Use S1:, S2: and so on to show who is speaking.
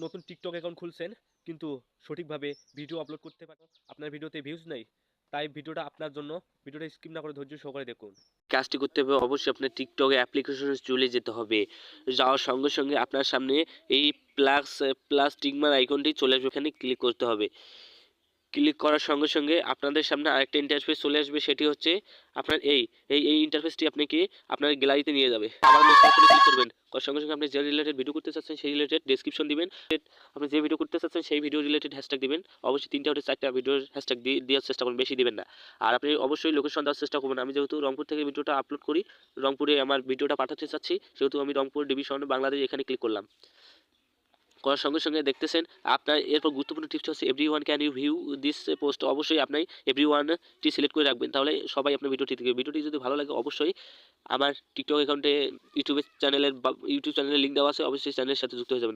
S1: নতুন TikTok account খুলছেন কিন্তু সঠিকভাবে ভিডিও আপলোড করতে পারেন, আপনার ভিডিওতে ভিউজ নেই, তাই ভিডিওটা আপনার জন্য। ভিডিওটা স্কিপ না করে ধৈর্য সহকারে দেখুন। কাজটি করতে হবে, অবশ্যই আপনার টিকটক অ্যাপ্লিকেশনে চলে যেতে হবে। যাওয়ার সঙ্গে সঙ্গে আপনার সামনে এই প্লাস প্লাস টিকমার আইকনটি চলে আসবে, এখানে ক্লিক করতে হবে। ক্লিক করার সঙ্গে সঙ্গে আপনাদের সামনে আরেকটা ইন্টারফেস চলে আসবে, সেটি হচ্ছে আপনার এই ইন্টারফেসটি আপনাকে আপনার গ্যালারিতে নিয়ে যাবে। আবার ক্লিক করবেন, করার সঙ্গে সঙ্গে আপনি যে রিলেটেড ভিডিও করতে চাচ্ছেন সেই রিলেটেড ডেসক্রিপশন দিবেন। আপনি যে ভিডিও করতে চাচ্ছেন সেই ভিডিও রিলেটেড হ্যাশট্যাগ দিবেন। অবশ্যই 3টা হতে 4টা ভিডিওর হ্যাশট্যাগ দেওয়ার চেষ্টা করুন, বেশি দিবেন না। আর আপনি অবশ্যই লোকেশন দেওয়ার চেষ্টা করবেন। আমি যেহেতু রংপুর থেকে ভিডিওটা আপলোড করি, রংপুরে আমার ভিডিওটা পাঠাতে চাচ্ছি, সেহেতু আমি রংপুর ডিভিশন বাংলাদেশ এখানে ক্লিক করলাম। করার সঙ্গে সঙ্গে দেখতেছেন আপনার এরপর গুরুত্বপূর্ণ টিপস হচ্ছে every one can you view this post. অবশ্যই আপনি এভরি ওয়ানটি সিলেক্ট করে রাখবেন, তাহলে সবাই আপনার ভিডিওটি দেখবে। ভিডিওটি যদি ভালো লাগে অবশ্যই আমার টিকটক অ্যাকাউন্টে ইউটিউব চ্যানেলের লিঙ্ক দেওয়া আছে, অবশ্যই চ্যানেলের সাথে যুক্ত হয়ে যাবেন।